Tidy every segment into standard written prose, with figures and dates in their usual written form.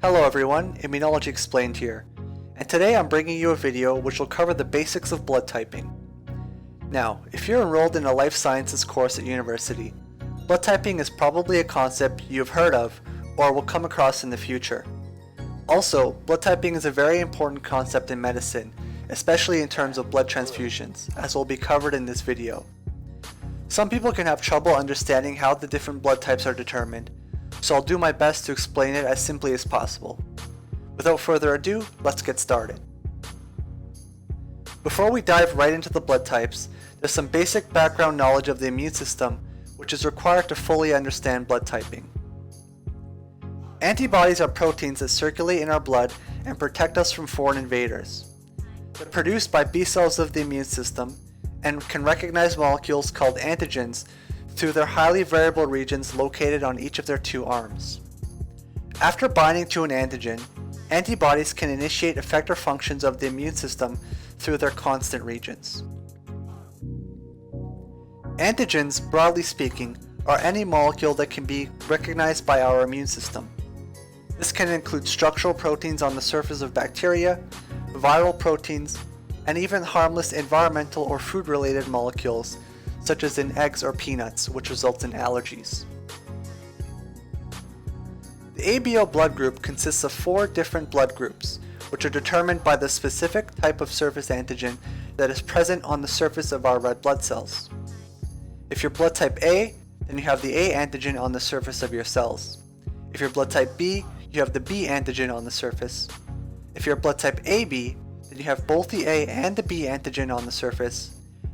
Hello everyone, Immunology Explained here, and today I'm bringing you a video which will cover the basics of blood typing. Now, if you're enrolled in a life sciences course at university, blood typing is probably a concept you've heard of or will come across in the future. Also, blood typing is a very important concept in medicine, especially in terms of blood transfusions, as will be covered in this video. Some people can have trouble understanding how the different blood types are determined, so I'll do my best to explain it as simply as possible. Without further ado, let's get started. Before we dive right into the blood types, there's some basic background knowledge of the immune system which is required to fully understand blood typing. Antibodies are proteins that circulate in our blood and protect us from foreign invaders. They're produced by B cells of the immune system and can recognize molecules called antigens through their highly variable regions located on each of their two arms. After binding to an antigen, antibodies can initiate effector functions of the immune system through their constant regions. Antigens, broadly speaking, are any molecule that can be recognized by our immune system. This can include structural proteins on the surface of bacteria, viral proteins, and even harmless environmental or food-related molecules, such as in eggs or peanuts, which results in allergies. The ABO blood group consists of 4 different blood groups, which are determined by the specific type of surface antigen that is present on the surface of our red blood cells. If you're blood type A, then you have the A antigen on the surface of your cells. If you're blood type B, you have the B antigen on the surface. If you're blood type AB, then you have both the A and the B antigen on the surface.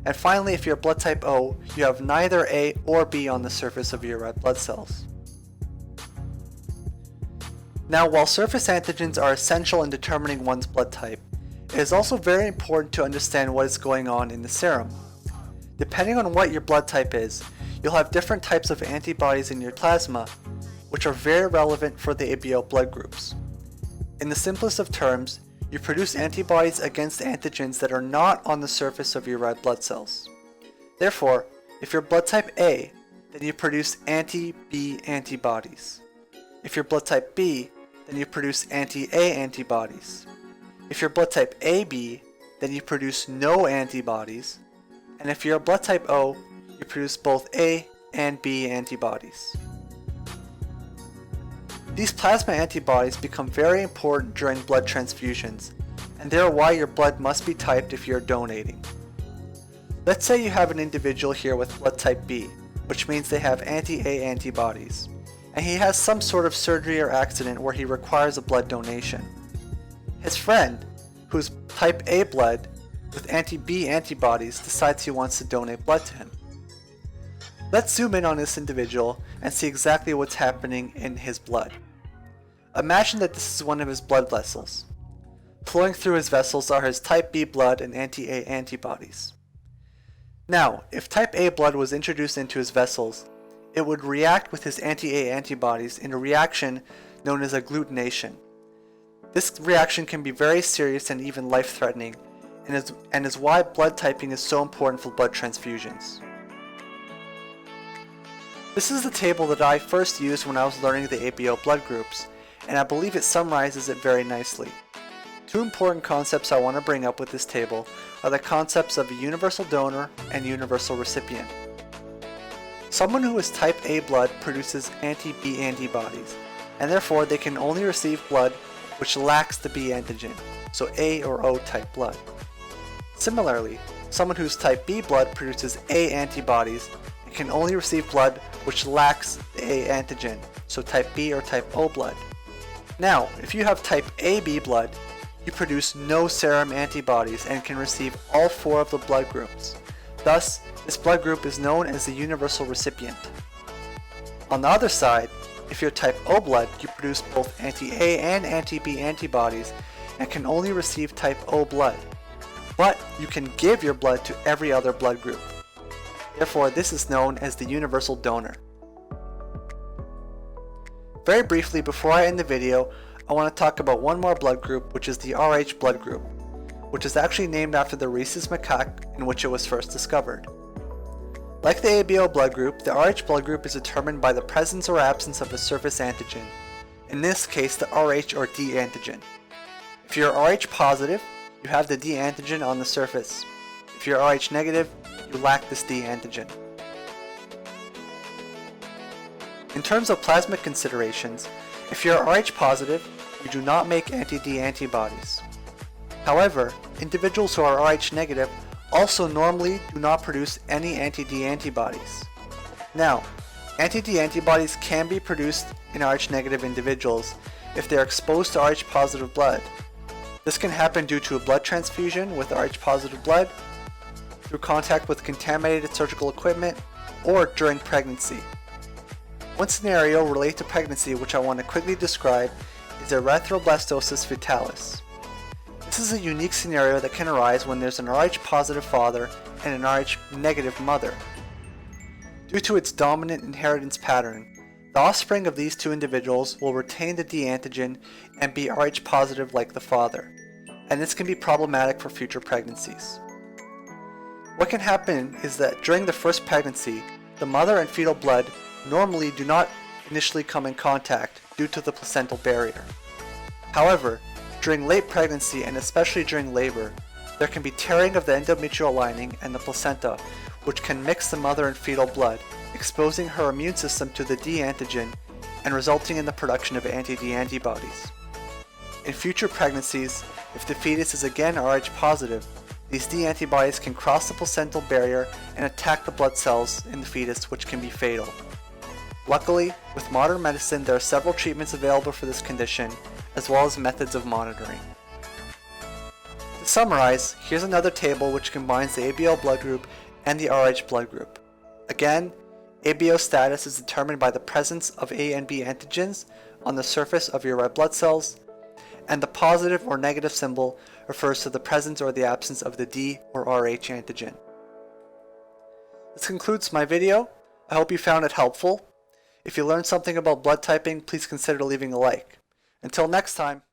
And finally, if you're blood type O, you have neither A or B on the surface of your red blood cells. Now, while surface antigens are essential in determining one's blood type, it is also very important to understand what is going on in the serum. Depending on what your blood type is, you'll have different types of antibodies in your plasma, which are very relevant for the ABO blood groups. In the simplest of terms, you produce antibodies against antigens that are not on the surface of your red blood cells. Therefore, if you're blood type A, then you produce anti-B antibodies. If you're blood type B, then you produce anti-A antibodies. If you're blood type AB, then you produce no antibodies. And if you're blood type O, you produce both A and B antibodies. These plasma antibodies become very important during blood transfusions, and they are why your blood must be typed if you're donating. Let's say you have an individual here with blood type B, which means they have anti-A antibodies, and he has some sort of surgery or accident where he requires a blood donation. His friend, who's type A blood with anti-B antibodies, decides he wants to donate blood to him. Let's zoom in on this individual and see exactly what's happening in his blood. Imagine that this is one of his blood vessels. Flowing through his vessels are his type B blood and anti-A antibodies. Now, if type A blood was introduced into his vessels, it would react with his anti-A antibodies in a reaction known as agglutination. This reaction can be very serious and even life-threatening, and is why blood typing is so important for blood transfusions. This is the table that I first used when I was learning the ABO blood groups, and I believe it summarizes it very nicely. 2 important concepts I want to bring up with this table are the concepts of a universal donor and universal recipient. Someone who is type A blood produces anti-B antibodies, and therefore they can only receive blood which lacks the B antigen, so A or O type blood. Similarly, someone who's type B blood produces A antibodies and can only receive blood which lacks the A antigen, so type B or type O blood. Now, if you have type AB blood, you produce no serum antibodies and can receive all 4 of the blood groups. Thus, this blood group is known as the universal recipient. On the other side, if you're type O blood, you produce both anti-A and anti-B antibodies and can only receive type O blood. But you can give your blood to every other blood group. Therefore, this is known as the universal donor. Very briefly, before I end the video, I want to talk about one more blood group, which is the Rh blood group, which is actually named after the rhesus macaque in which it was first discovered. Like the ABO blood group, the Rh blood group is determined by the presence or absence of a surface antigen. in this case the Rh or D antigen. If you're Rh positive, you have the D antigen on the surface. If you're Rh negative, you lack this D antigen. In terms of plasma considerations, if you're Rh positive, you do not make anti-D antibodies. However, individuals who are Rh negative also normally do not produce any anti-D antibodies. Now, anti-D antibodies can be produced in Rh negative individuals if they are exposed to Rh positive blood. This can happen due to a blood transfusion with Rh positive blood, through contact with contaminated surgical equipment, or during pregnancy. One scenario related to pregnancy which I want to quickly describe is erythroblastosis fetalis. This is a unique scenario that can arise when there's an Rh positive father and an Rh negative mother. Due to its dominant inheritance pattern, the offspring of these two individuals will retain the D antigen and be Rh positive like the father, and this can be problematic for future pregnancies. What can happen is that during the first pregnancy, the mother and fetal blood normally do not initially come in contact due to the placental barrier. However, during late pregnancy and especially during labor, there can be tearing of the endometrial lining and the placenta, which can mix the mother and fetal blood, exposing her immune system to the D antigen and resulting in the production of anti-D antibodies. In future pregnancies, if the fetus is again Rh positive, these D antibodies can cross the placental barrier and attack the blood cells in the fetus, which can be fatal. Luckily, with modern medicine, there are several treatments available for this condition, as well as methods of monitoring. To summarize, here's another table which combines the ABO blood group and the Rh blood group. Again, ABO status is determined by the presence of A and B antigens on the surface of your red blood cells, and the positive or negative symbol refers to the presence or the absence of the D or Rh antigen. This concludes my video. I hope you found it helpful. If you learned something about blood typing, please consider leaving a like. Until next time.